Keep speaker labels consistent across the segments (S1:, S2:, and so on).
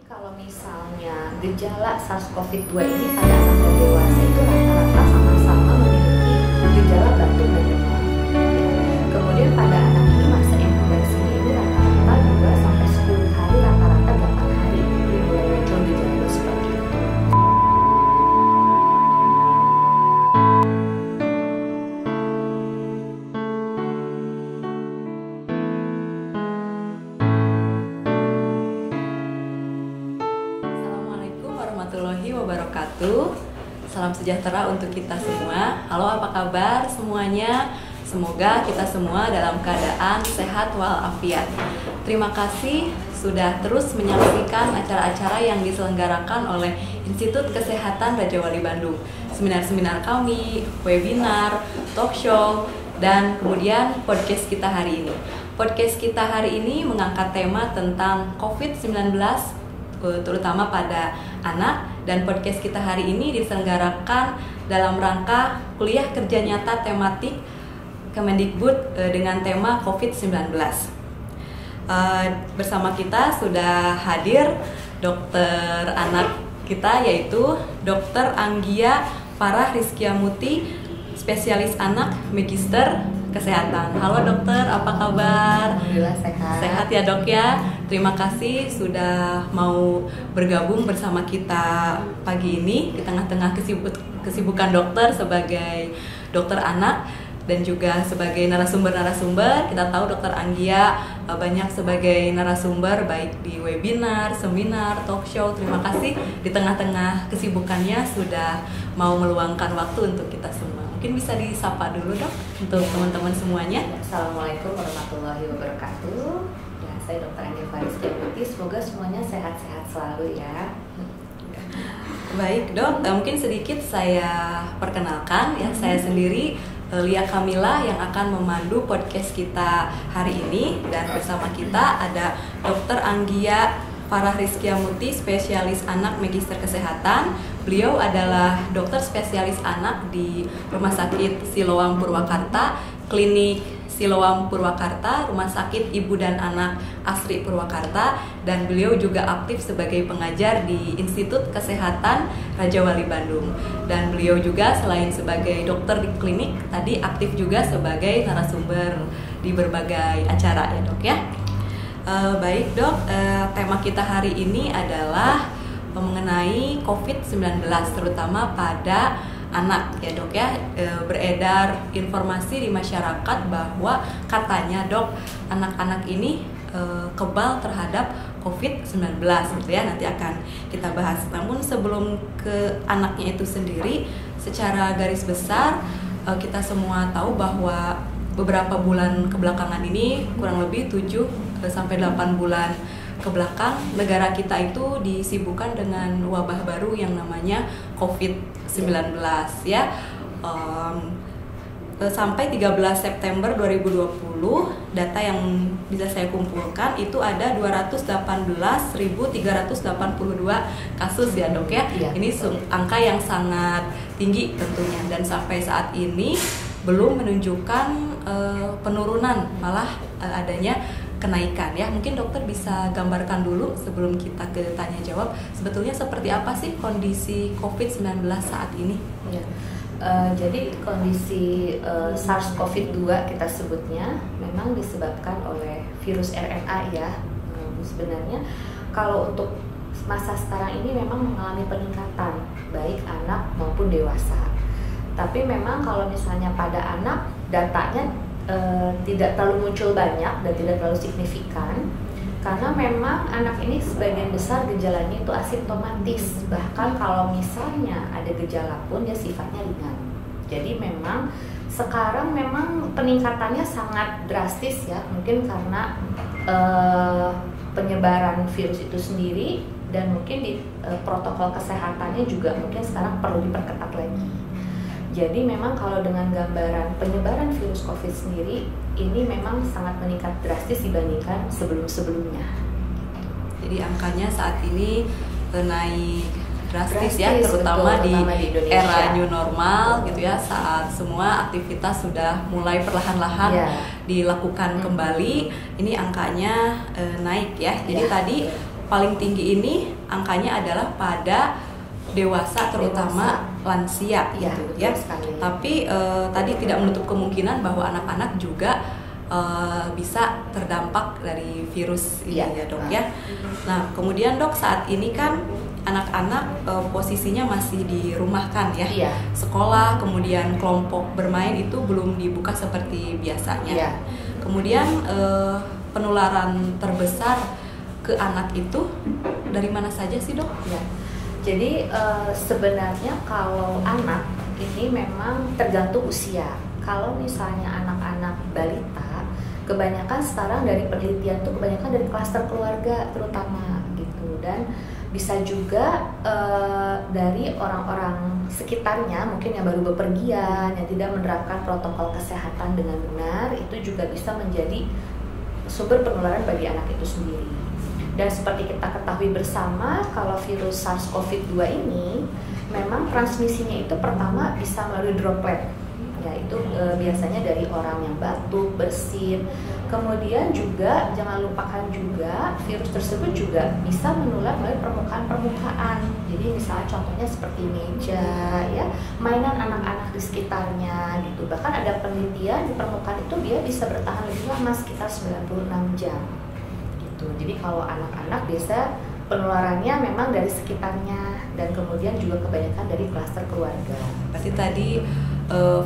S1: Kalau misalnya gejala SARS-CoV-2 ini pada anak dan dewasa itu rata-rata sama-sama memiliki gejala batuk dan demam. Kemudian pada anak ini masa inkubasinya ini rata-rata 2 sampai 10 hari, rata-rata 8 hari ini mulai muncul gejala seperti itu.
S2: Warahmatullahi wabarakatuh. Salam sejahtera untuk kita semua. Halo, apa kabar semuanya? Semoga kita semua dalam keadaan sehat walafiat. Terima kasih sudah terus menyaksikan acara-acara yang diselenggarakan oleh Institut Kesehatan Raja Wali Bandung. Seminar-seminar kami, webinar, talk show, dan kemudian podcast kita hari ini. Podcast kita hari ini mengangkat tema tentang COVID-19 terutama pada anak, dan podcast kita hari ini diselenggarakan dalam rangka kuliah kerja nyata tematik Kemendikbud dengan tema COVID-19. Bersama kita sudah hadir dokter anak kita, yaitu Dr. Anggia Farah Rizkia Muti, spesialis anak Magister Kesehatan. Halo dokter, apa kabar?
S1: Alhamdulillah sehat.
S2: Sehat ya dok ya. Terima kasih sudah mau bergabung bersama kita pagi ini di tengah-tengah kesibukan dokter sebagai dokter anak dan juga sebagai narasumber-narasumber. Kita tahu dokter Anggia banyak sebagai narasumber baik di webinar, seminar, talk show. Terima kasih di tengah-tengah kesibukannya sudah mau meluangkan waktu untuk kita semua. Mungkin bisa disapa dulu dok untuk teman-teman semuanya.
S1: Assalamualaikum warahmatullahi wabarakatuh. Ya, saya Dr. Anggia Farah Rizkia Muti. Semoga semuanya sehat-sehat selalu ya.
S2: Baik dok, mungkin sedikit saya perkenalkan ya. Saya sendiri Lia Kamila yang akan memandu podcast kita hari ini, dan bersama kita ada Dr. Anggia Farah Rizkia Muti, spesialis anak Magister Kesehatan. Beliau adalah dokter spesialis anak di Rumah Sakit Siloam Purwakarta, Klinik Siloam Purwakarta, Rumah Sakit Ibu dan Anak Asri Purwakarta, dan beliau juga aktif sebagai pengajar di Institut Kesehatan Raja Wali Bandung. Dan beliau juga selain sebagai dokter di klinik, tadi aktif juga sebagai narasumber di berbagai acara ya dok ya. Baik dok, tema kita hari ini adalah mengenai COVID-19 terutama pada anak ya dok ya. Beredar informasi di masyarakat bahwa katanya dok, anak-anak ini kebal terhadap COVID-19 gitu ya. Nanti akan kita bahas. Namun sebelum ke anaknya itu sendiri, secara garis besar kita semua tahu bahwa beberapa bulan kebelakangan ini, kurang lebih 7 sampai 8 bulan kebelakang, negara kita itu disibukkan dengan wabah baru yang namanya COVID-19 ya. Sampai 13 September 2020, data yang bisa saya kumpulkan itu ada 218.382 kasus ya dok ya. Ini angka yang sangat tinggi tentunya, dan sampai saat ini belum menunjukkan penurunan, malah adanya kenaikan ya. Mungkin dokter bisa gambarkan dulu sebelum kita ke tanya jawab, sebetulnya seperti apa sih kondisi COVID-19 saat ini?
S1: Ya. Jadi kondisi SARS-CoV-2 kita sebutnya memang disebabkan oleh virus RNA ya. Sebenarnya kalau untuk masa sekarang ini memang mengalami peningkatan baik anak maupun dewasa. Tapi memang kalau misalnya pada anak datanya tidak terlalu muncul banyak dan tidak terlalu signifikan, karena memang anak ini sebagian besar gejalanya itu asimptomatis. Bahkan kalau misalnya ada gejala pun dia sifatnya ringan. Jadi memang sekarang memang peningkatannya sangat drastis ya, mungkin karena penyebaran virus itu sendiri, dan mungkin di protokol kesehatannya juga mungkin sekarang perlu diperketat lagi. Jadi memang kalau dengan gambaran penyebaran virus COVID sendiri, ini memang sangat meningkat drastis dibandingkan sebelum-sebelumnya.
S2: Jadi angkanya saat ini naik drastis ya, terutama di era new normal gitu ya, saat semua aktivitas sudah mulai perlahan-lahan dilakukan kembali. Ini angkanya naik ya. Jadi tadi paling tinggi ini angkanya adalah pada dewasa, terutama lansia gitu ya. Tapi tadi tidak menutup kemungkinan bahwa anak-anak juga bisa terdampak dari virus ini ya dok ya. Nah kemudian dok, saat ini kan anak-anak posisinya masih dirumahkan ya. Sekolah kemudian kelompok bermain itu belum dibuka seperti biasanya. Kemudian penularan terbesar ke anak itu dari mana saja sih dok?
S1: Jadi sebenarnya kalau anak ini memang tergantung usia. Kalau misalnya anak-anak balita, kebanyakan sekarang dari penelitian itu kebanyakan dari klaster keluarga terutama gitu, dan bisa juga dari orang-orang sekitarnya mungkin yang baru bepergian, yang tidak menerapkan protokol kesehatan dengan benar, itu juga bisa menjadi sumber penularan bagi anak itu sendiri. Dan seperti kita ketahui bersama, kalau virus SARS-CoV-2 ini memang transmisinya itu pertama bisa melalui droplet. Itu biasanya dari orang yang batuk, bersin. Kemudian juga jangan lupakan juga virus tersebut juga bisa menular melalui permukaan-permukaan. Jadi misalnya contohnya seperti meja, ya, mainan anak-anak di sekitarnya gitu. Bahkan ada penelitian di permukaan itu dia bisa bertahan lebih lama, sekitar 96 jam. Gitu. Jadi kalau anak-anak biasa penularannya memang dari sekitarnya, dan kemudian juga kebanyakan dari klaster keluarga.
S2: Pasti tadi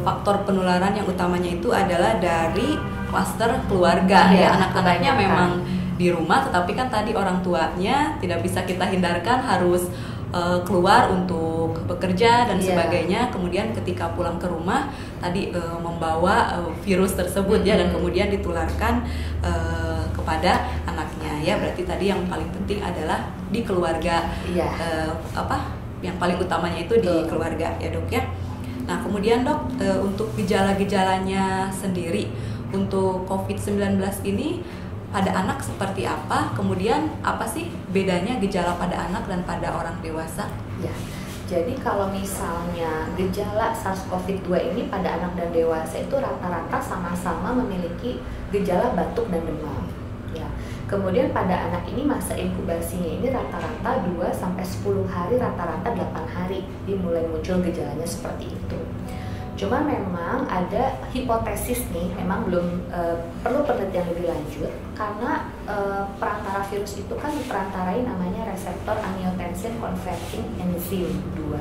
S2: faktor penularan yang utamanya itu adalah dari klaster keluarga ya. Anak-anaknya memang di rumah, tetapi kan tadi orang tuanya tidak bisa kita hindarkan, harus keluar untuk bekerja dan sebagainya. Kemudian ketika pulang ke rumah tadi membawa virus tersebut ya, dan kemudian ditularkan kepada anaknya ya. Berarti tadi yang paling penting adalah di keluarga. Yang paling utamanya itu di keluarga ya dok ya. Nah kemudian dok, untuk gejala-gejalanya sendiri untuk COVID-19 ini pada anak seperti apa? Kemudian apa sih bedanya gejala pada anak dan pada orang dewasa?
S1: Jadi kalau misalnya gejala SARS-CoV-2 ini pada anak dan dewasa itu rata-rata sama-sama memiliki gejala batuk dan demam. Kemudian pada anak ini masa inkubasinya ini rata-rata 2-10 hari, rata-rata 8 hari dimulai muncul gejalanya seperti itu. Cuma memang ada hipotesis nih, memang belum perlu penelitian lebih lanjut, karena perantara virus itu kan diperantarai namanya reseptor angiotensin converting enzyme 2.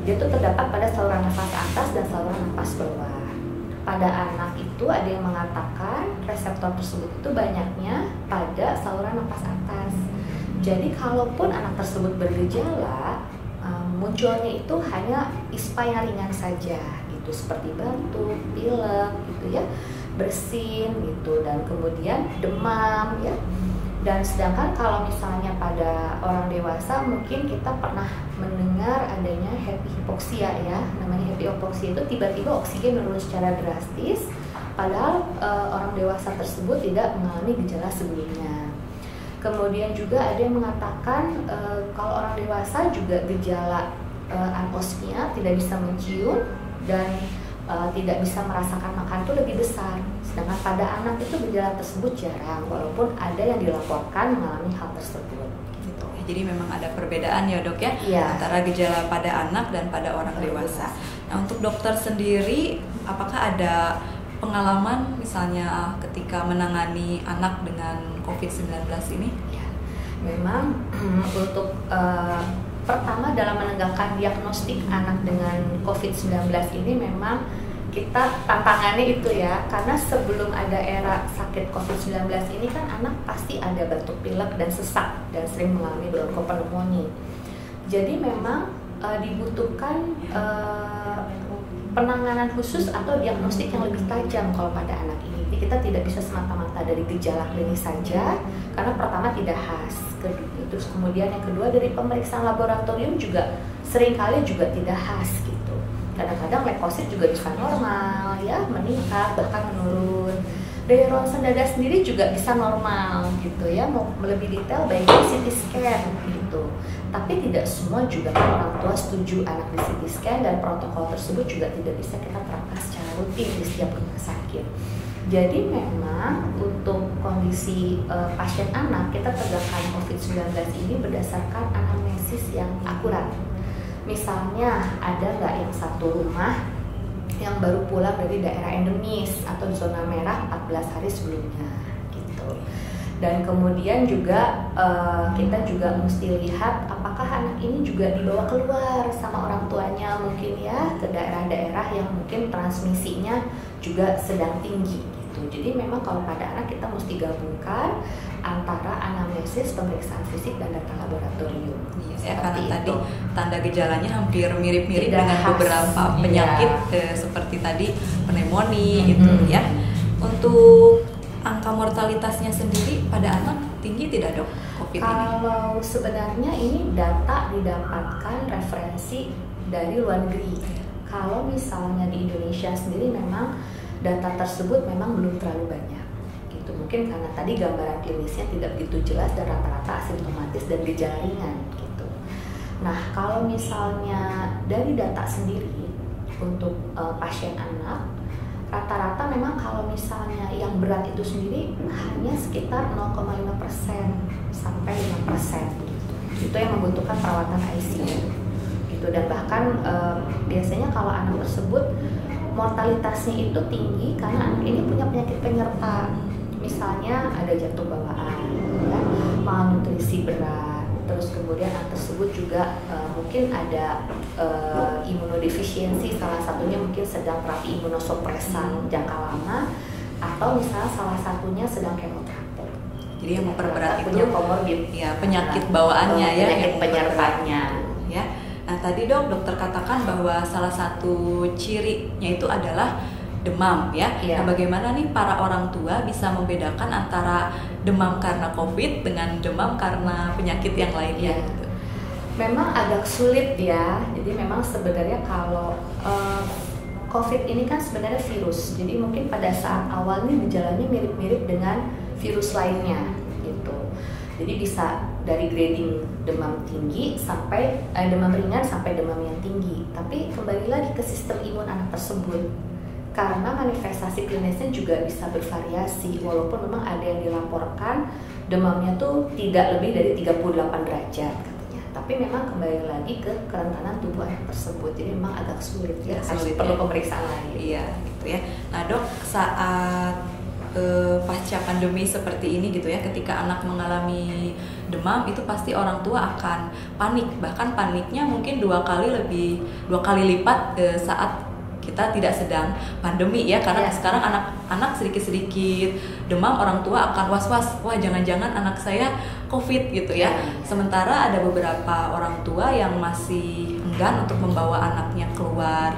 S1: Dia itu terdapat pada saluran nafas atas dan saluran nafas bawah. Pada anak itu ada yang mengatakan reseptor tersebut itu banyaknya pada saluran nafas atas. Jadi kalaupun anak tersebut bergejala, munculnya itu hanya ispa yang ringan saja gitu, seperti batuk, pilek gitu ya, bersin gitu, dan kemudian demam ya. Dan sedangkan kalau misalnya pada orang dewasa mungkin kita pernah mendengar adanya happy hypoxia ya. Namanya happy hypoxia itu tiba-tiba oksigen menurun secara drastis, padahal orang dewasa tersebut tidak mengalami gejala sebelumnya. Kemudian juga ada yang mengatakan kalau orang dewasa juga gejala anosmia, tidak bisa mencium dan tidak bisa merasakan makan itu lebih besar. Sedangkan pada anak itu gejala tersebut jarang, walaupun ada yang dilaporkan mengalami hal tersebut.
S2: Gitu. Jadi memang ada perbedaan ya dok ya, antara gejala pada anak dan pada orang dewasa. Nah untuk dokter sendiri, apakah ada pengalaman misalnya ketika menangani anak dengan COVID-19 ini?
S1: Memang untuk pertama dalam menegakkan diagnostik anak dengan COVID-19 ini memang kita tantangannya itu ya, karena sebelum ada era sakit COVID-19 ini kan anak pasti ada batuk pilek dan sesak dan sering mengalami bronkopneumonia. Jadi memang dibutuhkan penanganan khusus atau diagnostik yang lebih tajam kalau pada anak ini. Jadi kita tidak bisa semata-mata dari gejala klinis saja, karena pertama tidak khas. Terus kemudian yang kedua dari pemeriksaan laboratorium juga seringkali juga tidak khas gitu. Kadang-kadang leukosit juga bisa normal ya, meningkat bahkan menurun. Dari ronsen dada sendiri juga bisa normal gitu ya. Mau lebih detail baiknya CT scan gitu. Tapi tidak semua juga orang tua setuju anak di CT scan, dan protokol tersebut juga tidak bisa kita terapkan secara rutin di setiap rumah sakit. Jadi memang untuk kondisi pasien anak kita tegakkan COVID-19 ini berdasarkan anamnesis yang akurat. Misalnya ada nggak yang satu rumah yang baru pulang dari daerah endemis atau zona merah 14 hari sebelumnya gitu. Dan kemudian juga kita juga mesti lihat apakah anak ini juga dibawa keluar sama orang tuanya mungkin ya ke daerah-daerah yang mungkin transmisinya juga sedang tinggi gitu. Jadi memang kalau pada anak kita mesti gabungkan antara anamnesis, pemeriksaan fisik dan data laboratorium.
S2: Iya, ya, karena tadi tanda gejalanya hampir mirip-mirip dengan beberapa penyakit seperti tadi pneumonia gitu ya. Untuk angka mortalitasnya sendiri pada anak tinggi tidak dok COVID ini?
S1: Kalau sebenarnya ini data didapatkan referensi dari luar negeri. Kalau misalnya di Indonesia sendiri memang data tersebut memang belum terlalu banyak. Gitu. Mungkin karena tadi gambaran klinisnya tidak begitu jelas dan rata-rata asimptomatis dan gejala ringan. Gitu. Nah kalau misalnya dari data sendiri untuk pasien anak rata-rata memang kalau misalnya yang berat itu sendiri hanya sekitar 0,5% sampai 5% gitu. Itu yang membutuhkan perawatan ICU gitu. Dan bahkan biasanya kalau anak tersebut mortalitasnya itu tinggi karena anak ini punya penyakit penyerta. Misalnya ada jantung bawaan, ya, malnutrisi berat, terus kemudian anak tersebut juga mungkin ada imunodefisiensi, salah satunya mungkin sedang terapi imunosupresan jangka lama, atau misalnya salah satunya sedang kemoterapi.
S2: Jadi yang memperberat itu
S1: komorbid,
S2: ya penyakit bawaannya ya,
S1: penyakit penyertanya.
S2: Ya. Nah tadi dokter katakan bahwa salah satu cirinya itu adalah demam ya.
S1: Iya.
S2: Nah, bagaimana nih para orang tua bisa membedakan antara demam karena COVID dengan demam karena penyakit yang lainnya?
S1: Iya. Memang agak sulit ya. Jadi memang sebenarnya kalau COVID ini kan sebenarnya virus. Jadi mungkin pada saat awal nih gejalanya mirip-mirip dengan virus lainnya gitu. Jadi bisa dari grading demam tinggi sampai demam ringan sampai demam yang tinggi. Tapi kembali lagi ke sistem imun anak tersebut. Karena manifestasi klinisnya juga bisa bervariasi, walaupun memang ada yang dilaporkan demamnya tuh tidak lebih dari 38 derajat katanya. Tapi memang kembali lagi ke kerentanan tubuh anak tersebut, jadi memang agak sulit ya, harus perlu pemeriksaan lain.
S2: Iya, gitu ya. Nah dok, saat pasca pandemi seperti ini gitu ya, ketika anak mengalami demam itu pasti orang tua akan panik, bahkan paniknya mungkin dua kali lipat saat kita tidak sedang pandemi ya, karena sekarang anak sedikit-sedikit demam orang tua akan was-was, wah jangan-jangan anak saya COVID gitu ya. Sementara ada beberapa orang tua yang masih enggan untuk membawa anaknya keluar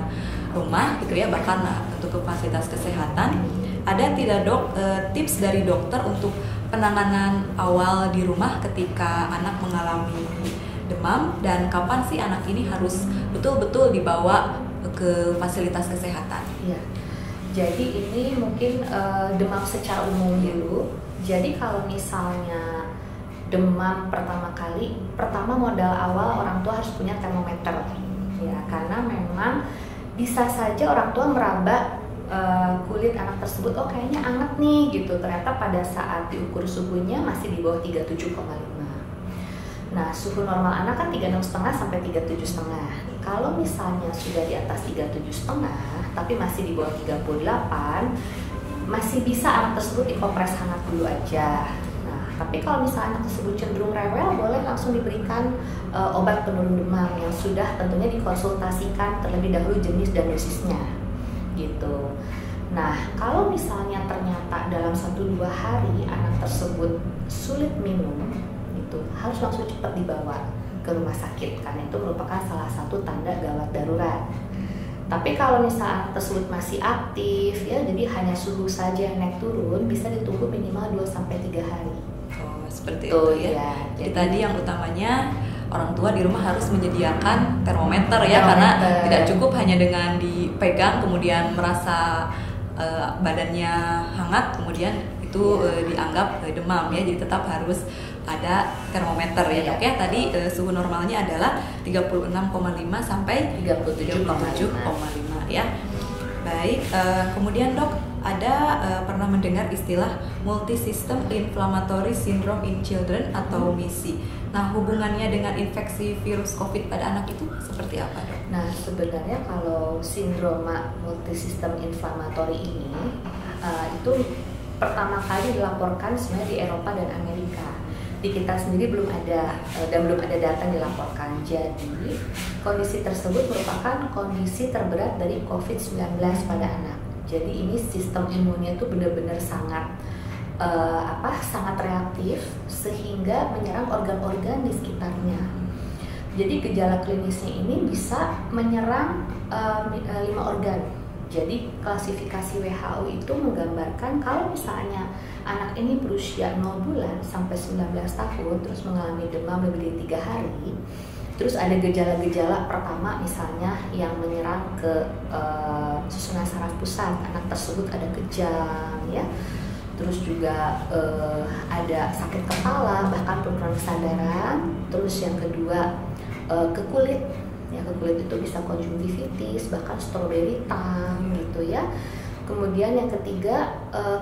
S2: rumah gitu ya, bahkan untuk ke fasilitas kesehatan. Ada tidak dok tips dari dokter untuk penanganan awal di rumah ketika anak mengalami demam, dan kapan sih anak ini harus betul-betul dibawa ke fasilitas kesehatan?
S1: Iya. Jadi ini mungkin demam secara umum dulu. Jadi kalau misalnya demam pertama modal awal orang tua harus punya termometer. Ya, karena memang bisa saja orang tua meraba kulit anak tersebut, oh kayaknya anget nih gitu. Ternyata pada saat diukur suhunya masih di bawah 37,5. Nah, suhu normal anak kan 36,5 sampai 37,5. Kalau misalnya sudah di atas 37,5 tapi masih di bawah 38, masih bisa anak tersebut dikompres hangat dulu aja. Nah, tapi kalau misalnya anak tersebut cenderung rewel, boleh langsung diberikan obat penurun demam yang sudah tentunya dikonsultasikan terlebih dahulu jenis dan dosisnya gitu. Nah, kalau misalnya ternyata dalam 1-2 hari anak tersebut sulit minum, harus langsung cepat dibawa ke rumah sakit karena itu merupakan salah satu tanda gawat darurat. Tapi kalau misalnya anak tersebut masih aktif ya, jadi hanya suhu saja yang naik turun, bisa ditunggu minimal 2-3 hari.
S2: Oh, seperti itu ya. Jadi tadi yang utamanya orang tua di rumah harus menyediakan termometer ya, karena tidak cukup hanya dengan dipegang kemudian merasa badannya hangat kemudian itu dianggap demam ya. Jadi tetap harus ada termometer ya dok ya. Tadi suhu normalnya adalah 36,5 sampai 37,5 ya. Baik, kemudian dok pernah mendengar istilah multisystem inflammatory syndrome in children atau MISI. Nah, hubungannya dengan infeksi virus COVID pada anak itu seperti apa, Dok?
S1: Nah, sebenarnya kalau sindroma multisystem inflammatory ini itu pertama kali dilaporkan sebenarnya di Eropa dan Amerika. Di kita sendiri belum ada dan belum ada data yang dilaporkan. Jadi, kondisi tersebut merupakan kondisi terberat dari COVID-19 pada anak. Jadi ini sistem imunnya itu benar-benar sangat sangat reaktif sehingga menyerang organ-organ di sekitarnya. Jadi gejala klinisnya ini bisa menyerang 5 organ. Jadi klasifikasi WHO itu menggambarkan kalau misalnya anak ini berusia 0 bulan sampai 19 tahun terus mengalami demam lebih dari 3 hari, terus ada gejala-gejala pertama misalnya yang menyerang ke susunan saraf pusat, anak tersebut ada kejang ya, terus juga ada sakit kepala bahkan penurunan kesadaran, terus yang kedua ke kulit. Ya, ke kulit itu bisa konjungtivitis, bahkan strawberry tongue gitu ya. Kemudian yang ketiga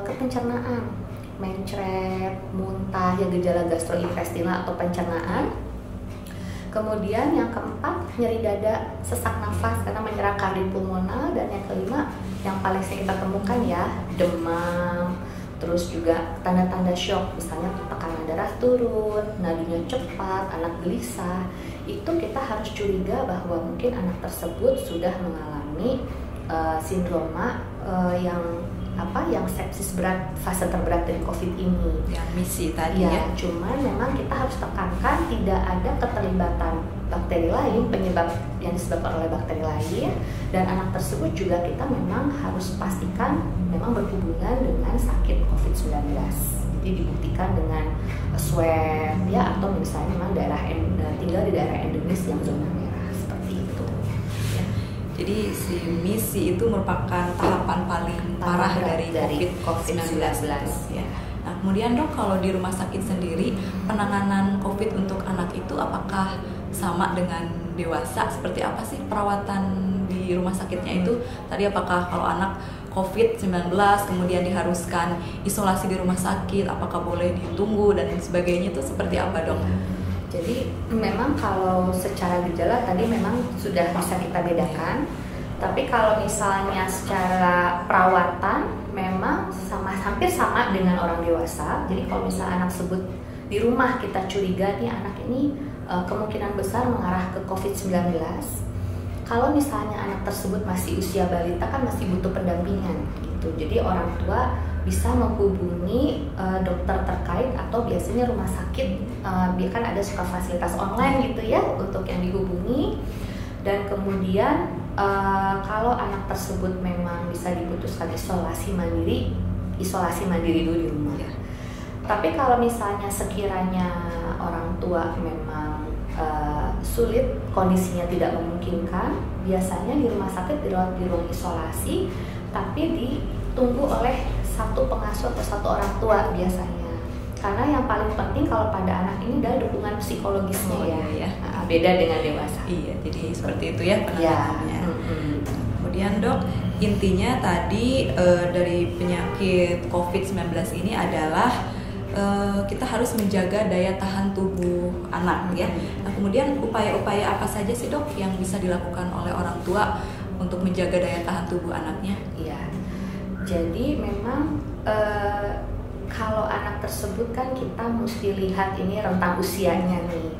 S1: ke pencernaan, mencret, muntah, ya gejala gastrointestinal atau pencernaan. Kemudian yang keempat nyeri dada, sesak nafas karena menyerang kardiopulmonal, dan yang kelima yang paling sering kita temukan ya demam, terus juga tanda-tanda shock, misalnya tekanan darah turun, nadinya cepat, anak gelisah. Itu kita harus curiga bahwa mungkin anak tersebut sudah mengalami sindroma yang sepsis berat, fase terberat dari COVID ini.
S2: Yang MISI tadi
S1: ya. Cuman memang kita harus tekankan tidak ada keterlibatan bakteri lain, penyebab yang disebabkan oleh bakteri lain, dan anak tersebut juga kita memang harus pastikan memang berhubungan dengan sakit COVID-19. Jadi dibuktikan dengan swab ya, atau misalnya memang tinggal di daerah endemis yang zona merah seperti itu. Ya.
S2: Jadi si MISI itu merupakan tahapan paling parah dari COVID-19 ya. Nah, kemudian Dok, kalau di rumah sakit sendiri penanganan COVID untuk anak itu apakah sama dengan dewasa? Seperti apa sih perawatan di rumah sakitnya itu? Tadi apakah kalau anak COVID-19 kemudian diharuskan isolasi di rumah sakit, apakah boleh ditunggu dan sebagainya, itu seperti apa, Dok?
S1: Jadi memang kalau secara gejala tadi memang sudah bisa kita bedakan, tapi kalau misalnya secara perawatan memang hampir sama dengan orang dewasa. Jadi kalau misalnya anak tersebut di rumah kita curiga nih anak ini kemungkinan besar mengarah ke COVID-19. Kalau misalnya anak tersebut masih usia balita kan masih butuh pendampingan gitu. Jadi orang tua bisa menghubungi dokter terkait atau biasanya rumah sakit kan ada suka fasilitas online gitu ya untuk yang dihubungi. Dan kemudian kalau anak tersebut memang bisa diputuskan isolasi mandiri dulu di rumah ya. Tapi kalau misalnya sekiranya orang tua memang sulit, kondisinya tidak memungkinkan, biasanya di rumah sakit dirawat di ruang isolasi, tapi ditunggu oleh satu pengasuh atau satu orang tua biasanya. Karena yang paling penting kalau pada anak ini adalah dukungan psikologisnya ya. Beda dengan dewasa.
S2: Iya, jadi seperti itu ya penanganannya. Kemudian Dok, intinya tadi dari penyakit COVID-19 ini adalah kita harus menjaga daya tahan tubuh anak ya. Nah, kemudian upaya-upaya apa saja sih Dok yang bisa dilakukan oleh orang tua untuk menjaga daya tahan tubuh anaknya?
S1: Iya. Jadi memang kalau anak tersebut kan kita mesti lihat ini rentang usianya nih.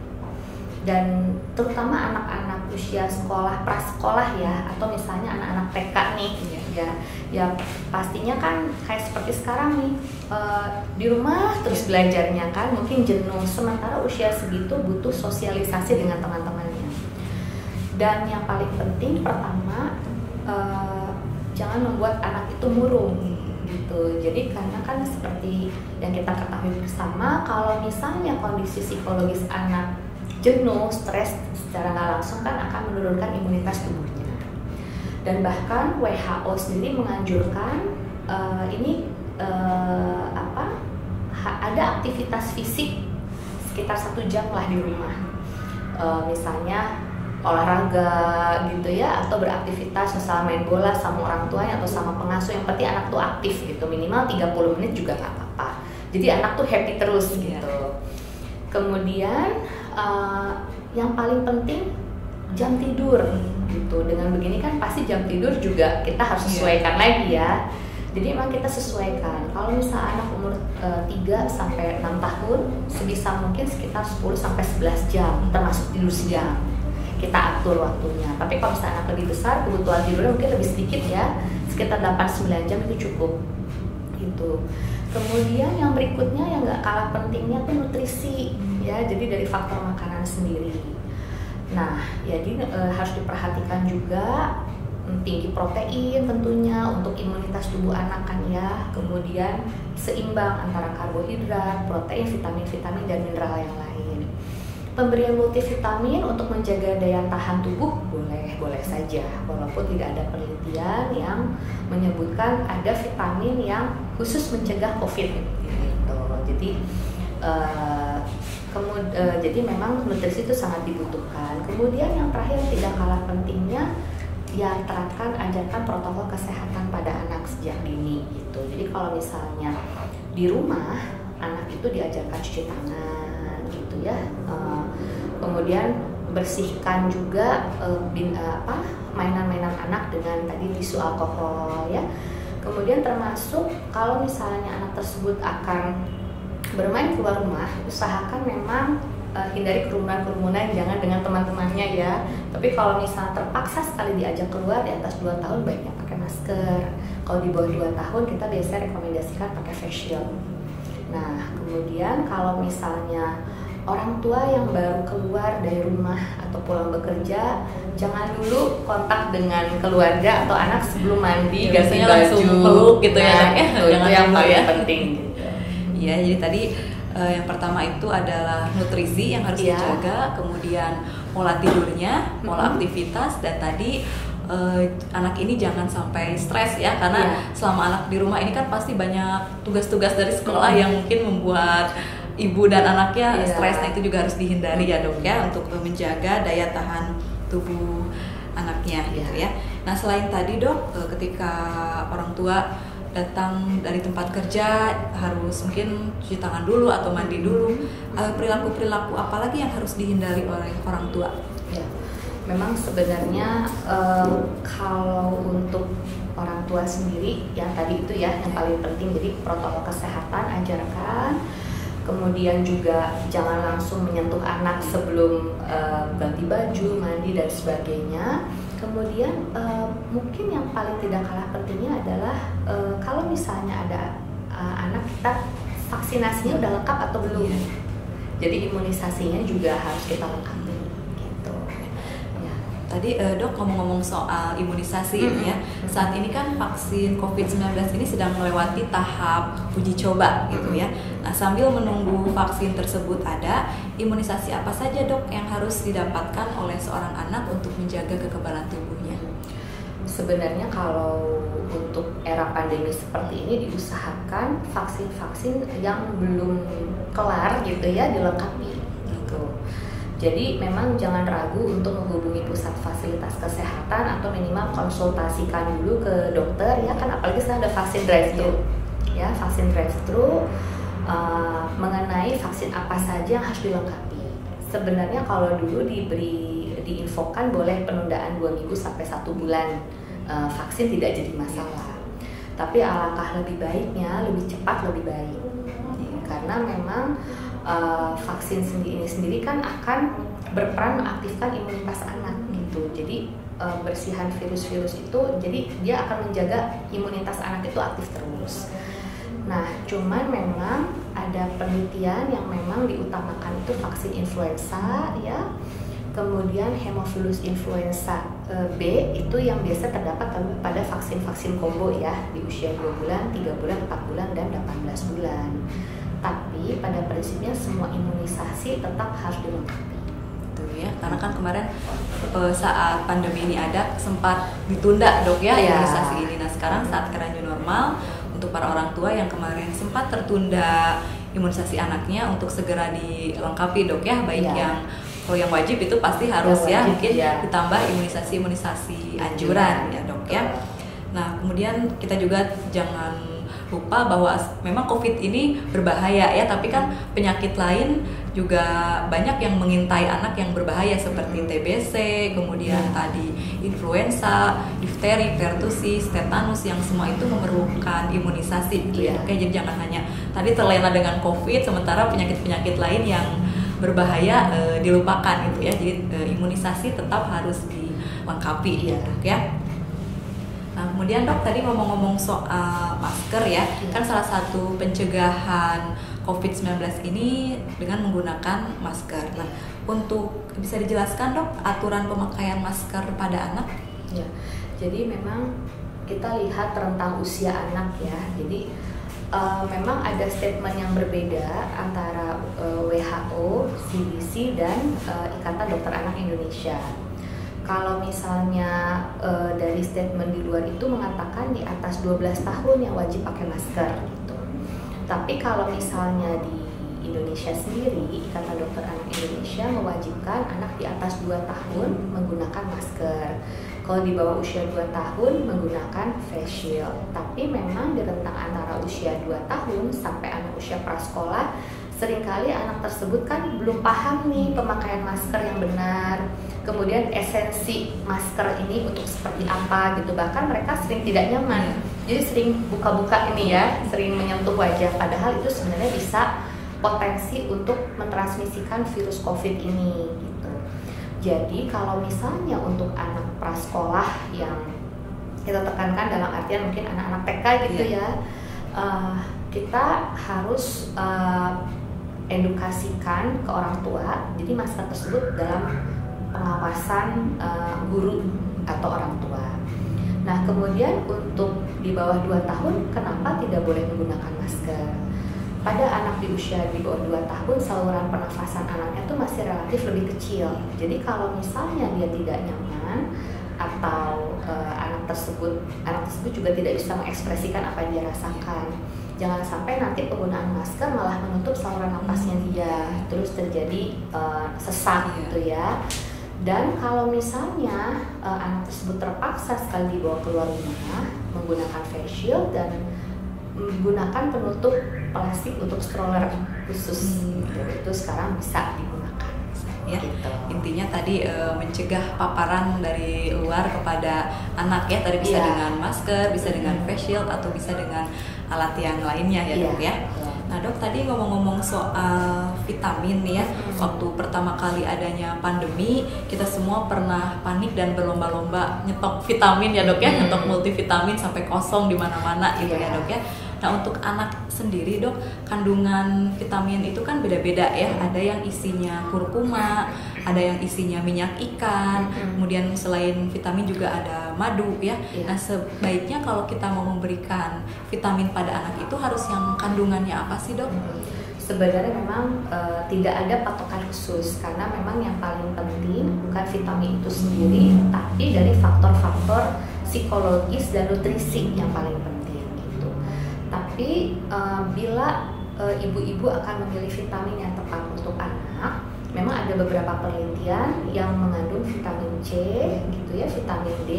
S1: Dan terutama anak-anak usia sekolah, prasekolah ya, atau misalnya anak-anak TK nih ya pastinya kan kayak seperti sekarang nih di rumah terus belajarnya kan mungkin jenuh, sementara usia segitu butuh sosialisasi dengan teman-temannya. Dan yang paling penting pertama jangan membuat anak itu murung gitu. Jadi karena kan seperti yang kita ketahui bersama, kalau misalnya kondisi psikologis anak jenuh, stres, secara nggak langsung kan akan menurunkan imunitas tubuhnya. Dan bahkan WHO sendiri menganjurkan ada aktivitas fisik sekitar 1 jam lah di rumah. Misalnya olahraga gitu ya, atau beraktivitas misalnya main bola sama orang tuanya atau sama pengasuh, yang penting anak tuh aktif gitu, minimal 30 menit juga nggak apa-apa, jadi anak tuh happy terus gitu. Kemudian yang paling penting jam tidur gitu. Dengan begini kan pasti jam tidur juga kita harus sesuaikan lagi ya. Jadi memang kita sesuaikan. Kalau misalnya anak umur 3 sampai 6 tahun, sebisa mungkin sekitar 10 sampai 11 jam termasuk tidur siang. Kita atur waktunya. Tapi kalau misalnya anak lebih besar, kebutuhan tidurnya mungkin lebih sedikit ya, sekitar 8-9 jam itu cukup. Gitu. Kemudian yang berikutnya yang nggak kalah pentingnya tuh nutrisi ya. Jadi dari faktor makanan sendiri. Nah, jadi harus diperhatikan juga tinggi protein tentunya untuk imunitas tubuh anak kan ya. Kemudian seimbang antara karbohidrat, protein, vitamin-vitamin dan mineral yang lain. Pemberian multivitamin untuk menjaga daya tahan tubuh boleh saja, walaupun tidak ada penelitian yang menyebutkan ada vitamin yang khusus mencegah COVID gitu. Jadi memang nutrisi itu sangat dibutuhkan. Kemudian yang terakhir tidak kalah pentingnya, ya terapkan ajarkan protokol kesehatan pada anak sejak dini gitu. Jadi kalau misalnya di rumah anak itu diajarkan cuci tangan gitu ya, kemudian bersihkan juga mainan-mainan anak dengan tadi tisu alkohol ya. Kemudian termasuk kalau misalnya anak tersebut akan bermain keluar rumah, usahakan memang hindari kerumunan-kerumunan, jangan dengan teman-temannya ya. Tapi kalau misalnya terpaksa sekali diajak keluar di atas 2 tahun, baiknya pakai masker. Kalau di bawah 2 tahun kita biasanya rekomendasikan pakai face shield. Nah, kemudian kalau misalnya orang tua yang baru keluar dari rumah atau pulang bekerja, jangan dulu kontak dengan keluarga atau anak sebelum mandi, ganti baju,
S2: langsung peluk gitu ya.
S1: Itu yang paling penting gitu.
S2: Iya, jadi tadi yang pertama itu adalah nutrisi yang harus dijaga, kemudian pola tidurnya, pola aktivitas, dan tadi anak ini jangan sampai stres ya, karena selama anak di rumah ini kan pasti banyak tugas-tugas dari sekolah yang mungkin membuat ibu dan anaknya stres. Nah itu juga harus dihindari ya dok ya, untuk menjaga daya tahan tubuh anaknya gitu ya. Nah selain tadi dok, ketika orang tua datang dari tempat kerja harus mungkin cuci tangan dulu atau mandi dulu, perilaku-perilaku apa lagi yang harus dihindari oleh orang tua?
S1: Ya, memang sebenarnya kalau untuk orang tua sendiri yang tadi itu ya yang paling penting, jadi protokol kesehatan ajarkan, kemudian juga jangan langsung menyentuh anak sebelum ganti baju, mandi dan sebagainya. Kemudian mungkin yang paling tidak kalah pentingnya adalah kalau misalnya ada anak kita vaksinasinya udah lengkap atau belum. Jadi imunisasinya juga harus kita lengkapi gitu. Ya.
S2: Tadi dok ngomong-ngomong soal imunisasi ya. Saat ini kan vaksin COVID-19 ini sedang melewati tahap uji coba gitu ya. Nah sambil menunggu vaksin tersebut ada, imunisasi apa saja dok yang harus didapatkan oleh seorang anak untuk menjaga kekebalan tubuhnya?
S1: Sebenarnya kalau untuk era pandemi seperti ini diusahakan vaksin-vaksin yang belum kelar gitu ya dilengkapi gitu. Jadi memang jangan ragu untuk menghubungi pusat fasilitas kesehatan atau minimal konsultasikan dulu ke dokter ya kan, apalagi sekarang ada vaksin drive-thru ya, vaksin drive-thru mengenai vaksin apa saja yang harus dilengkapi. Sebenarnya kalau dulu diinfokan boleh penundaan 2 minggu sampai 1 bulan, vaksin tidak jadi masalah. Tapi alangkah lebih baiknya lebih cepat lebih baik, karena memang vaksin ini sendiri kan akan berperan mengaktifkan imunitas anak gitu. Jadi bersihan virus-virus itu, jadi dia akan menjaga imunitas anak itu aktif terus. Nah, cuman memang ada penelitian yang memang diutamakan itu vaksin influenza ya. Kemudian Haemophilus influenza B itu yang biasa terdapat pada vaksin-vaksin combo ya, di usia 2 bulan, 3 bulan, 4 bulan, dan 18 bulan. Tapi pada prinsipnya semua imunisasi tetap harus dilengkapi.
S2: Tuh ya, karena kan kemarin saat pandemi ini ada sempat ditunda dok ya imunisasi ini. Nah sekarang saat era new normal, untuk para orang tua yang kemarin sempat tertunda imunisasi anaknya untuk segera dilengkapi dok ya, baik yang Kalau yang wajib itu pasti harus ya,
S1: wajib,
S2: mungkin
S1: ya.
S2: ditambah imunisasi anjuran ya dok ya. Nah kemudian kita juga jangan lupa bahwa memang COVID ini berbahaya ya, tapi kan penyakit lain juga banyak yang mengintai anak yang berbahaya seperti TBC, kemudian tadi influenza, difteri, pertusis, tetanus, yang semua itu memerlukan imunisasi gitu ya. Oke, jadi jangan hanya tadi terlena dengan COVID sementara penyakit-penyakit lain yang berbahaya dilupakan gitu ya. Jadi imunisasi tetap harus dilengkapi ya dok ya. Nah, kemudian dok tadi ngomong-ngomong soal masker ya, kan salah satu pencegahan COVID-19 ini dengan menggunakan masker. Nah, untuk bisa dijelaskan dok aturan pemakaian masker pada anak?
S1: Ya, jadi memang kita lihat rentang usia anak ya. Jadi memang ada statement yang berbeda antara WHO, CDC dan Ikatan Dokter Anak Indonesia. Kalau misalnya dari statement di luar itu mengatakan di atas 12 tahun yang wajib pakai masker gitu. Tapi kalau misalnya di Indonesia sendiri, Ikatan Dokter Anak Indonesia mewajibkan anak di atas 2 tahun menggunakan masker. Kalau di bawah usia 2 tahun menggunakan face shield. Tapi memang di rentang antara usia 2 tahun sampai anak usia prasekolah, seringkali anak tersebut kan belum paham nih pemakaian masker yang benar, kemudian esensi masker ini untuk seperti apa gitu, bahkan mereka sering tidak nyaman, jadi sering buka-buka ini ya, sering menyentuh wajah, padahal itu sebenarnya bisa potensi untuk mentransmisikan virus COVID ini gitu. Jadi kalau misalnya untuk anak prasekolah yang kita tekankan dalam artian mungkin anak-anak TK gitu ya, kita harus edukasikan ke orang tua, jadi masker tersebut dalam pengawasan guru atau orang tua. Nah kemudian untuk di bawah 2 tahun, kenapa tidak boleh menggunakan masker? Pada anak di usia di bawah 2 tahun, saluran pernafasan anaknya itu masih relatif lebih kecil. Jadi kalau misalnya dia tidak nyaman atau anak tersebut juga tidak bisa mengekspresikan apa yang dia rasakan, jangan sampai nanti penggunaan masker malah menutup saluran napasnya dia, terus terjadi sesak gitu ya. Dan kalau misalnya anak tersebut terpaksa sekali dibawa keluar rumah menggunakan face shield dan menggunakan penutup plastik untuk stroller khusus, itu sekarang bisa digunakan.
S2: Ya, intinya tadi mencegah paparan dari luar kepada anak ya, tadi bisa dengan masker, bisa dengan face shield, atau bisa dengan alat yang lainnya ya dok ya. Nah dok tadi ngomong-ngomong soal vitamin nih ya, waktu pertama kali adanya pandemi kita semua pernah panik dan berlomba-lomba nyetok vitamin ya dok ya, nyetok multivitamin sampai kosong di mana-mana gitu ya dok ya. Nah untuk anak sendiri dok, kandungan vitamin itu kan beda-beda ya, ada yang isinya kurkuma, ada yang isinya minyak ikan, kemudian selain vitamin juga ada madu ya. Nah sebaiknya kalau kita mau memberikan vitamin pada anak itu harus yang kandungannya apa sih dok?
S1: Sebenarnya memang tidak ada patokan khusus, karena memang yang paling penting bukan vitamin itu sendiri, tapi dari faktor-faktor psikologis dan nutrisi yang paling penting. Tapi bila ibu-ibu akan memilih vitamin yang tepat untuk anak, memang ada beberapa penelitian yang mengandung vitamin C gitu ya, vitamin D,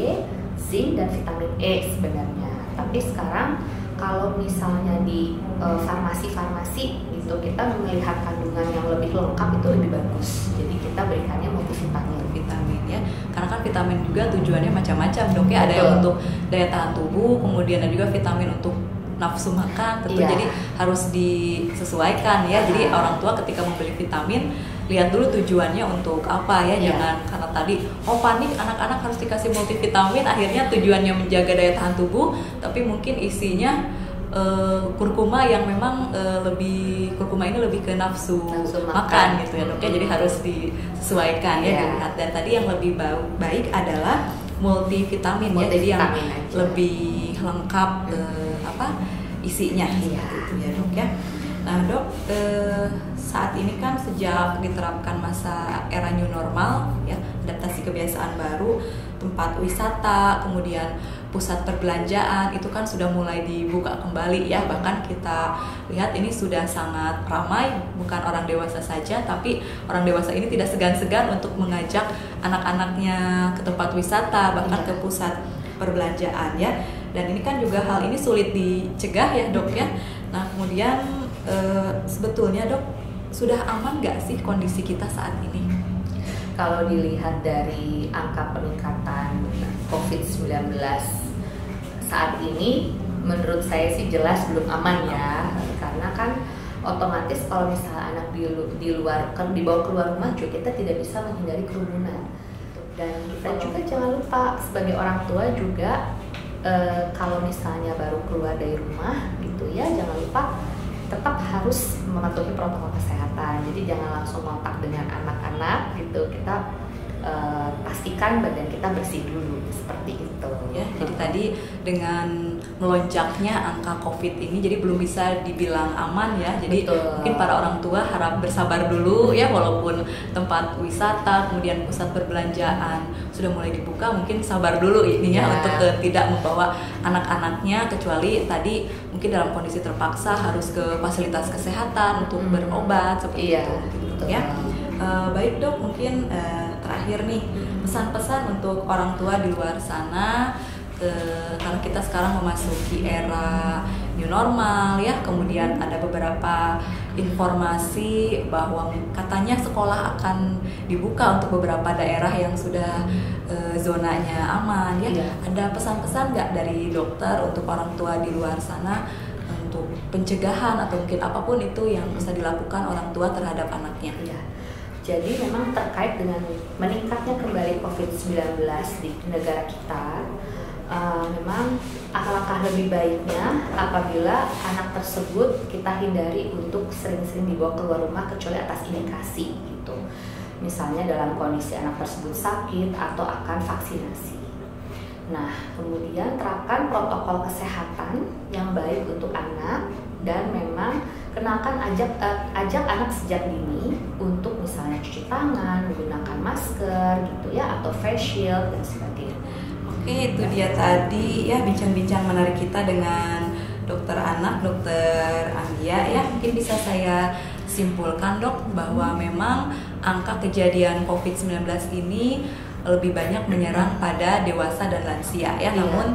S1: zinc dan vitamin E sebenarnya. Tapi sekarang kalau misalnya di farmasi-farmasi gitu, kita melihat kandungan yang lebih lengkap itu lebih bagus. Jadi kita berikannya multivitamin
S2: ya, karena kan vitamin juga tujuannya macam-macam dok ya, ada yang untuk daya tahan tubuh, kemudian ada juga vitamin untuk nafsu makan tentu, jadi harus disesuaikan ya. Jadi orang tua ketika membeli vitamin lihat dulu tujuannya untuk apa ya, jangan karena tadi panik anak-anak harus dikasih multivitamin, akhirnya tujuannya menjaga daya tahan tubuh tapi mungkin isinya kurkuma yang memang kurkuma ini lebih ke nafsu makan gitu ya dok ya. Jadi harus disesuaikan ya dilihat. Dan tadi yang lebih baik adalah multivitamin ya, jadi yang lebih lengkap isinya itu ya dok ya. Nah dok, saat ini kan sejak diterapkan masa era new normal ya, adaptasi kebiasaan baru, tempat wisata, kemudian pusat perbelanjaan itu kan sudah mulai dibuka kembali ya, bahkan kita lihat ini sudah sangat ramai, bukan orang dewasa saja, tapi orang dewasa ini tidak segan-segan untuk mengajak anak-anaknya ke tempat wisata, bahkan ke pusat perbelanjaan ya. Dan ini kan juga hal ini sulit dicegah ya dok ya. Nah kemudian sebetulnya dok, sudah aman nggak sih kondisi kita saat ini?
S1: Kalau dilihat dari angka peningkatan COVID-19 saat ini, menurut saya sih jelas belum aman ya. Karena kan otomatis kalau misalnya anak dibawa keluar rumah juga, kita tidak bisa menghindari kerumunan. Dan kita juga jangan lupa sebagai orang tua juga, kalau misalnya baru keluar dari rumah gitu ya, jangan lupa tetap harus mematuhi protokol kesehatan. Jadi jangan langsung kontak dengan anak-anak gitu, kita pastikan badan kita bersih dulu, seperti itu
S2: ya. Jadi tadi dengan melonjaknya angka COVID ini, jadi belum bisa dibilang aman ya. Jadi mungkin para orang tua harap bersabar dulu ya, walaupun tempat wisata kemudian pusat perbelanjaan sudah mulai dibuka, mungkin sabar dulu ini ya untuk tidak membawa anak-anaknya, kecuali tadi mungkin dalam kondisi terpaksa harus ke fasilitas kesehatan untuk berobat seperti itu gitu ya. Baik dok, mungkin terakhir nih pesan-pesan untuk orang tua di luar sana, karena kita sekarang memasuki era new normal ya, kemudian ada beberapa informasi bahwa katanya sekolah akan dibuka untuk beberapa daerah yang sudah zonanya aman ya. Ada pesan-pesan nggak dari dokter untuk orang tua di luar sana untuk pencegahan atau mungkin apapun itu yang bisa dilakukan orang tua terhadap anaknya?
S1: Jadi memang terkait dengan meningkatnya kembali COVID-19 di negara kita, memang alangkah lebih baiknya apabila anak tersebut kita hindari untuk sering-sering dibawa keluar rumah kecuali atas indikasi gitu. Misalnya dalam kondisi anak tersebut sakit atau akan vaksinasi. Nah, kemudian terapkan protokol kesehatan yang baik untuk anak, dan memang kenalkan ajak anak sejak dini untuk misalnya cuci tangan, menggunakan masker gitu ya, atau face shield dan sebagainya.
S2: Oke, itu dia tadi ya bincang-bincang menarik kita dengan dokter anak, dokter Anggia ya. Mungkin bisa saya simpulkan dok bahwa memang angka kejadian COVID-19 ini lebih banyak menyerang pada dewasa dan lansia ya. Namun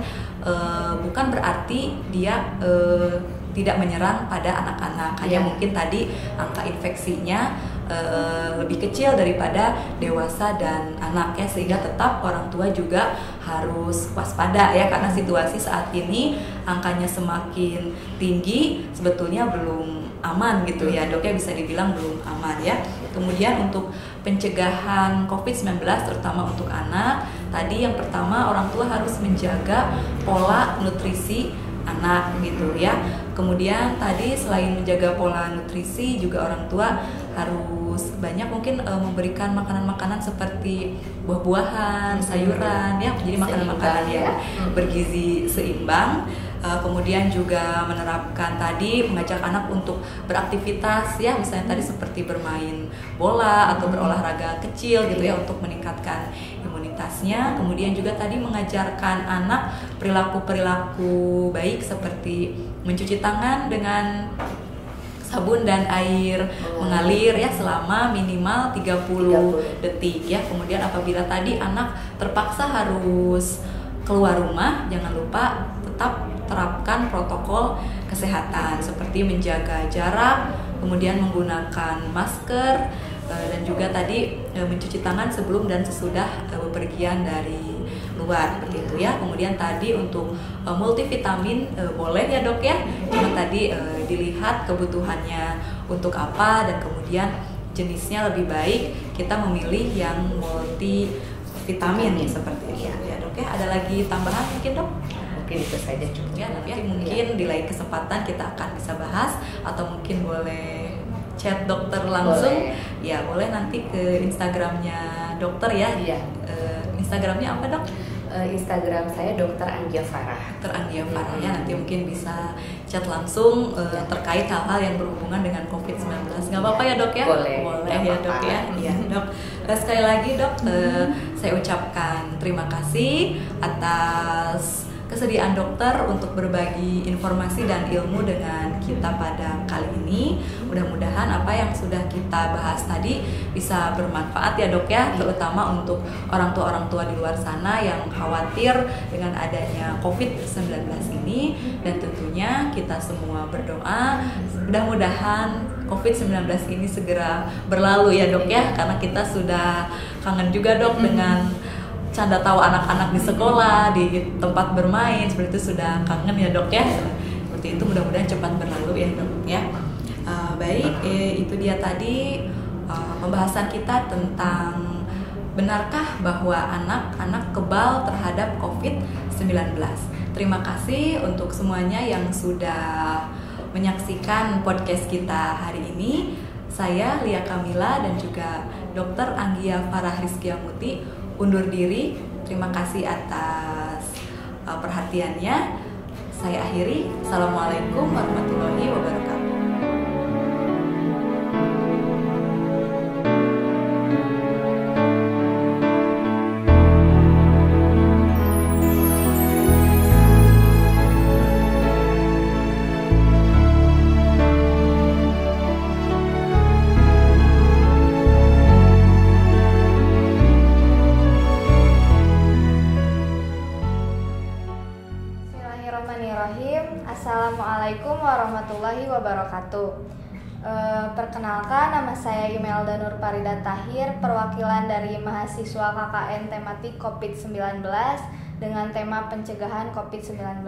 S2: bukan berarti dia tidak menyerang pada anak-anak, hanya mungkin tadi angka infeksinya lebih kecil daripada dewasa dan anak ya, sehingga tetap orang tua juga harus waspada ya, karena situasi saat ini angkanya semakin tinggi, sebetulnya belum aman gitu ya dok ya, bisa dibilang belum aman ya. Kemudian untuk pencegahan COVID-19 terutama untuk anak, tadi yang pertama orang tua harus menjaga pola nutrisi anak gitu ya. Kemudian tadi selain menjaga pola nutrisi, juga orang tua harus banyak mungkin memberikan makanan-makanan seperti buah-buahan, sayuran ya, jadi makanan-makanan yang bergizi seimbang. Kemudian juga menerapkan tadi mengajak anak untuk beraktivitas ya, misalnya tadi seperti bermain bola atau berolahraga kecil gitu ya, untuk meningkatkan imunitasnya. Kemudian juga tadi mengajarkan anak perilaku-perilaku baik seperti mencuci tangan dengan sabun dan air mengalir ya selama minimal 30 detik ya. Kemudian apabila tadi anak terpaksa harus keluar rumah, jangan lupa tetap terapkan protokol kesehatan seperti menjaga jarak, kemudian menggunakan masker, dan juga tadi mencuci tangan sebelum dan sesudah bepergian dari luar seperti itu ya. Kemudian tadi untuk multivitamin boleh ya dok ya, cuma tadi dilihat kebutuhannya untuk apa, dan kemudian jenisnya lebih baik kita memilih yang multivitamin ya, seperti itu ya dok ya. Ada lagi tambahan mungkin dok?
S1: Mungkin itu saja cukup
S2: ya, nanti mungkin di lain kesempatan kita akan bisa bahas, atau mungkin boleh chat dokter langsung. Ya boleh nanti ke Instagramnya dokter ya. Instagramnya apa dok?
S1: Instagram saya Dr. Anggia Farah.
S2: Dr. Anggia Farah ya, nanti mungkin bisa chat langsung terkait hal-hal yang berhubungan dengan COVID-19. Nggak apa-apa ya dok ya? Boleh ya dok ya. Iya dok. Sekali lagi dok, saya ucapkan terima kasih atas kesediaan dokter untuk berbagi informasi dan ilmu dengan kita pada kali ini. Mudah-mudahan apa yang sudah kita bahas tadi bisa bermanfaat ya dok ya, terutama untuk orang tua di luar sana yang khawatir dengan adanya COVID-19 ini. Dan tentunya kita semua berdoa mudah-mudahan COVID-19 ini segera berlalu ya dok ya, karena kita sudah kangen juga dok dengan canda tawa anak-anak di sekolah, di tempat bermain, seperti itu sudah kangen ya dok ya. Seperti itu, mudah-mudahan cepat berlalu ya dok ya. Baik, itu dia tadi pembahasan kita tentang benarkah bahwa anak-anak kebal terhadap COVID-19. Terima kasih untuk semuanya yang sudah menyaksikan podcast kita hari ini. Saya Lia Kamila dan juga Dr. Anggia Farah Rizkia Muti undur diri. Terima kasih atas perhatiannya. Saya akhiri. Assalamualaikum warahmatullahi wabarakatuh.
S3: Assalamualaikum warahmatullahi wabarakatuh. Perkenalkan, nama saya Imelda Nur Parida Tahir, perwakilan dari mahasiswa KKN tematik COVID-19 dengan tema pencegahan COVID-19.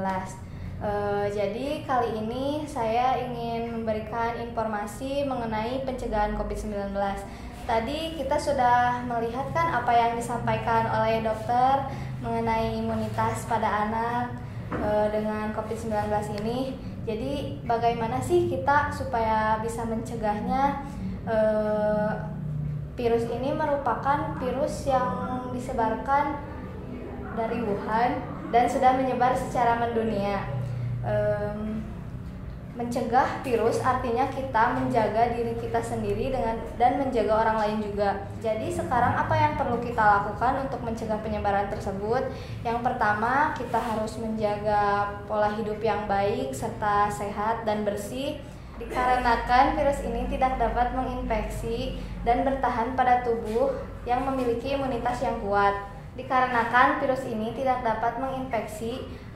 S3: Jadi kali ini saya ingin memberikan informasi mengenai pencegahan COVID-19. Tadi kita sudah melihat kan apa yang disampaikan oleh dokter mengenai imunitas pada anak dengan COVID-19 ini. Jadi bagaimana sih kita supaya bisa mencegahnya? Virus ini merupakan virus yang disebarkan dari Wuhan dan sudah menyebar secara mendunia. Mencegah virus artinya kita menjaga diri kita sendiri dan menjaga orang lain juga. Jadi sekarang apa yang perlu kita lakukan untuk mencegah penyebaran tersebut? Yang pertama, kita harus menjaga pola hidup yang baik serta sehat dan bersih. Dikarenakan virus ini tidak dapat menginfeksi dan bertahan pada tubuh yang memiliki imunitas yang kuat. Dikarenakan virus ini tidak dapat menginfeksi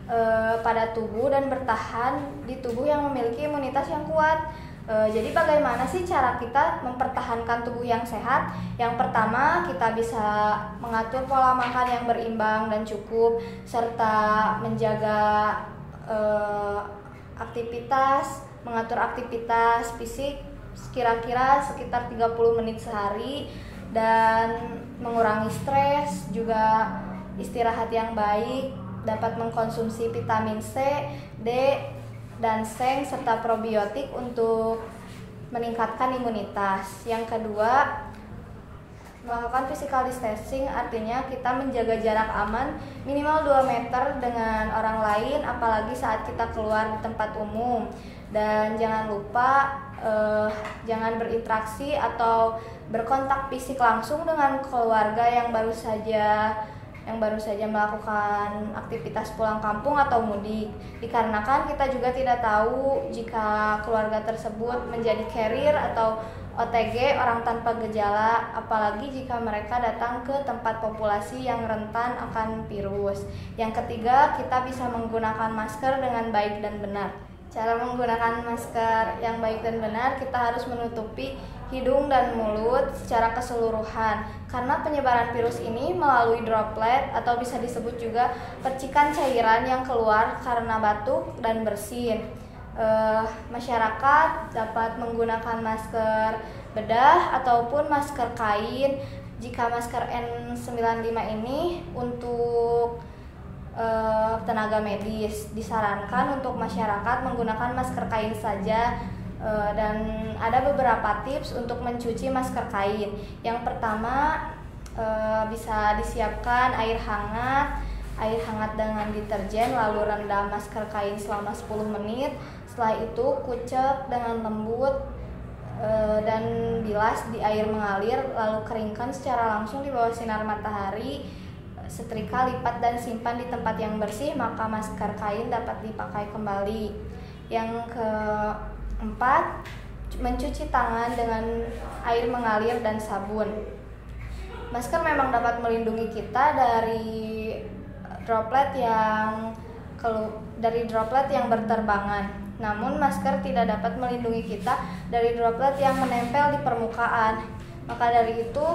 S3: pada tubuh dan bertahan di tubuh yang memiliki imunitas yang kuat. Jadi bagaimana sih cara kita mempertahankan tubuh yang sehat? Yang pertama, kita bisa mengatur pola makan yang berimbang dan cukup, serta menjaga mengatur aktivitas fisik kira-kira sekitar 30 menit sehari, dan mengurangi stres, juga istirahat yang baik, dapat mengkonsumsi vitamin C, D, dan seng serta probiotik untuk meningkatkan imunitas. Yang kedua, melakukan physical distancing artinya kita menjaga jarak aman minimal 2 meter dengan orang lain, apalagi saat kita keluar di tempat umum. Dan jangan lupa jangan berinteraksi atau berkontak fisik langsung dengan keluarga yang baru saja melakukan aktivitas pulang kampung atau mudik, dikarenakan kita juga tidak tahu jika keluarga tersebut menjadi carrier atau OTG, orang tanpa gejala, apalagi jika mereka datang ke tempat populasi yang rentan akan virus. Yang ketiga, kita bisa menggunakan masker dengan baik dan benar. Cara menggunakan masker yang baik dan benar, kita harus menutupi hidung dan mulut secara keseluruhan, karena penyebaran virus ini melalui droplet atau bisa disebut juga percikan cairan yang keluar karena batuk dan bersin. Masyarakat dapat menggunakan masker bedah ataupun masker kain. Jika masker N95 ini untuk tenaga medis, disarankan untuk masyarakat menggunakan masker kain saja. Dan ada beberapa tips untuk mencuci masker kain. Yang pertama, bisa disiapkan air hangat dengan deterjen, lalu rendam masker kain selama 10 menit. Setelah itu kucek dengan lembut dan bilas di air mengalir, lalu keringkan secara langsung di bawah sinar matahari setrika, lipat dan simpan di tempat yang bersih, maka masker kain dapat dipakai kembali. Yang keempat, mencuci tangan dengan air mengalir dan sabun. Masker memang dapat melindungi kita dari droplet yang berterbangan. Namun masker tidak dapat melindungi kita dari droplet yang menempel di permukaan. Maka dari itu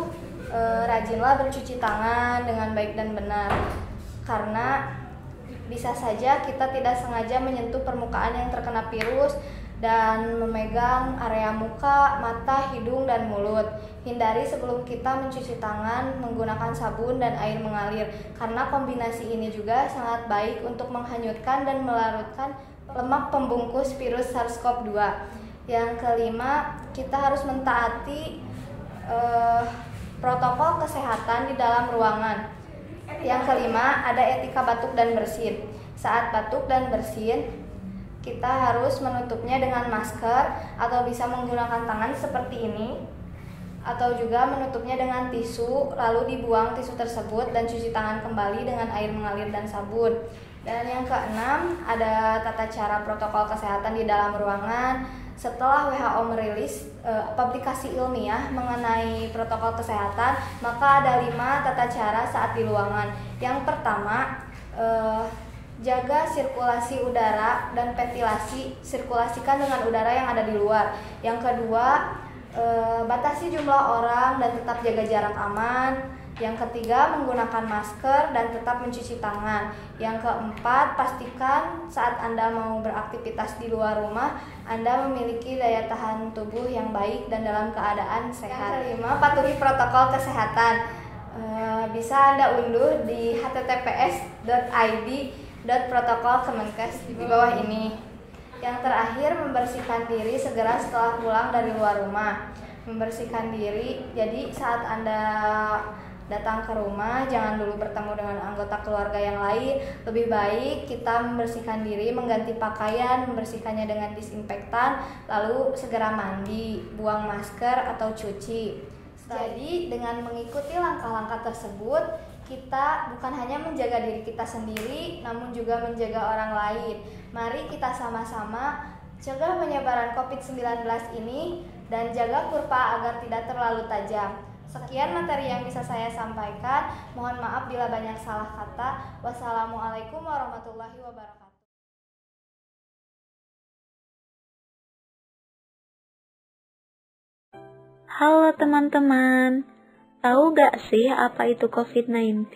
S3: rajinlah bercuci tangan dengan baik dan benar, karena bisa saja kita tidak sengaja menyentuh permukaan yang terkena virus dan memegang area muka, mata, hidung, dan mulut. Hindari sebelum kita mencuci tangan menggunakan sabun dan air mengalir, karena kombinasi ini juga sangat baik untuk menghanyutkan dan melarutkan lemak pembungkus virus SARS-CoV-2. Yang kelima, kita harus mentaati protokol kesehatan di dalam ruangan. Yang kelima, ada etika batuk dan bersin. Saat batuk dan bersin, kita harus menutupnya dengan masker atau bisa menggunakan tangan seperti ini, atau juga menutupnya dengan tisu, lalu dibuang tisu tersebut dan cuci tangan kembali dengan air mengalir dan sabun. Dan yang keenam, ada tata cara protokol kesehatan di dalam ruangan. Setelah WHO merilis publikasi ilmiah mengenai protokol kesehatan, maka ada 5 tata cara saat di ruangan. Yang pertama, jaga sirkulasi udara dan ventilasi, sirkulasikan dengan udara yang ada di luar. Yang kedua, batasi jumlah orang dan tetap jaga jarak aman. Yang ketiga, menggunakan masker dan tetap mencuci tangan. Yang keempat, pastikan saat Anda mau beraktivitas di luar rumah, Anda memiliki daya tahan tubuh yang baik dan dalam keadaan sehat. Yang kelima, patuhi protokol kesehatan. Bisa Anda unduh di https://id.protokol.kemenkes di bawah ini. Yang terakhir, membersihkan diri segera setelah pulang dari luar rumah. Membersihkan diri, jadi saat Anda datang ke rumah, jangan dulu bertemu dengan anggota keluarga yang lain. Lebih baik kita membersihkan diri, mengganti pakaian, membersihkannya dengan disinfektan, lalu segera mandi, buang masker atau cuci. Jadi dengan mengikuti langkah-langkah tersebut, kita bukan hanya menjaga diri kita sendiri, namun juga menjaga orang lain. Mari kita sama-sama cegah penyebaran COVID-19 ini dan jaga kurva agar tidak terlalu tajam. Sekian materi yang bisa saya sampaikan. Mohon maaf bila banyak salah kata. Wassalamualaikum warahmatullahi wabarakatuh.
S4: Halo teman-teman, tahu gak sih apa itu COVID-19?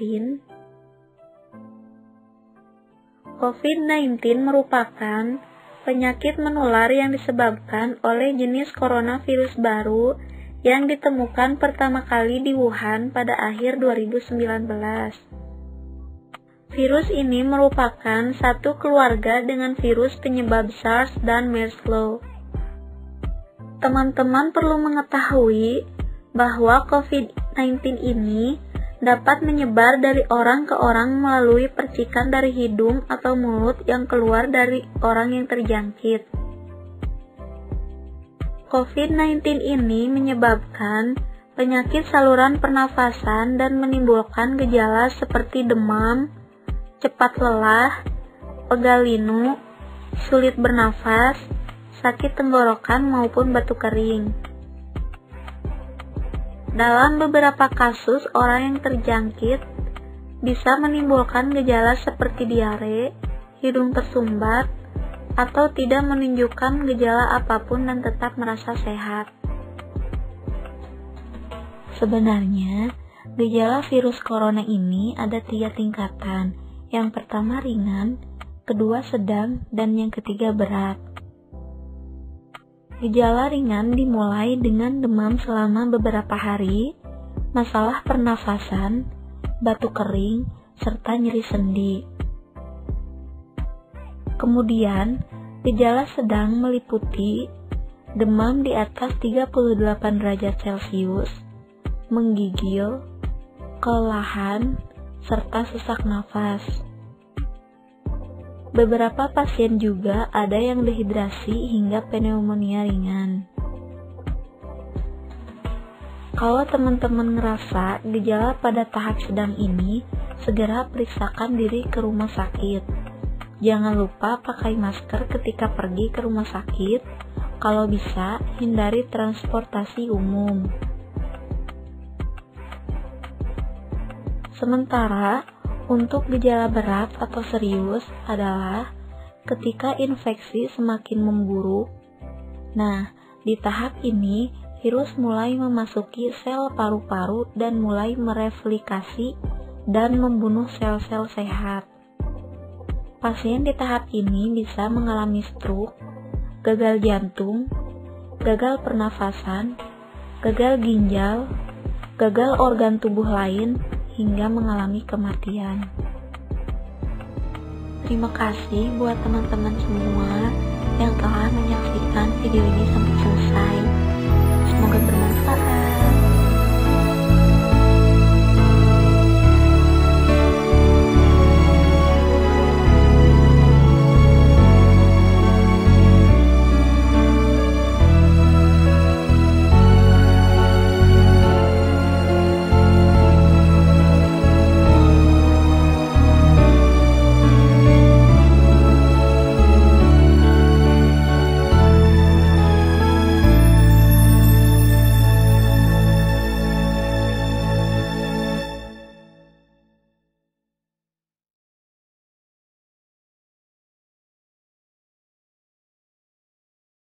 S4: COVID-19 merupakan penyakit menular yang disebabkan oleh jenis coronavirus baru yang ditemukan pertama kali di Wuhan pada akhir 2019. Virus ini merupakan satu keluarga dengan virus penyebab SARS dan MERS-CoV. Teman-teman perlu mengetahui bahwa COVID-19 ini dapat menyebar dari orang ke orang melalui percikan dari hidung atau mulut yang keluar dari orang yang terjangkit. COVID-19 ini menyebabkan penyakit saluran pernafasan dan menimbulkan gejala seperti demam, cepat lelah, pegal linu, sulit bernafas, sakit tenggorokan maupun batuk kering. Dalam beberapa kasus, orang yang terjangkit bisa menimbulkan gejala seperti diare, hidung tersumbat, atau tidak menunjukkan gejala apapun dan tetap merasa sehat. Sebenarnya, gejala virus corona ini ada 3 tingkatan. Yang pertama ringan, kedua sedang, dan yang ketiga berat. Gejala ringan dimulai dengan demam selama beberapa hari, masalah pernafasan, batuk kering, serta nyeri sendi. Kemudian, gejala sedang meliputi demam di atas 38 derajat Celcius, menggigil, kelelahan, serta sesak nafas. Beberapa pasien juga ada yang dehidrasi hingga pneumonia ringan. Kalau teman-teman ngerasa gejala pada tahap sedang ini, segera periksakan diri ke rumah sakit. Jangan lupa pakai masker ketika pergi ke rumah sakit. Kalau bisa, hindari transportasi umum. Sementara, untuk gejala berat atau serius adalah ketika infeksi semakin memburuk. Nah, di tahap ini, virus mulai memasuki sel paru-paru dan mulai mereplikasi dan membunuh sel-sel sehat. Pasien di tahap ini bisa mengalami stroke, gagal jantung, gagal pernafasan, gagal ginjal, gagal organ tubuh lain, hingga mengalami kematian. Terima kasih buat teman-teman semua yang telah menyaksikan video ini sampai selesai. Semoga bermanfaat.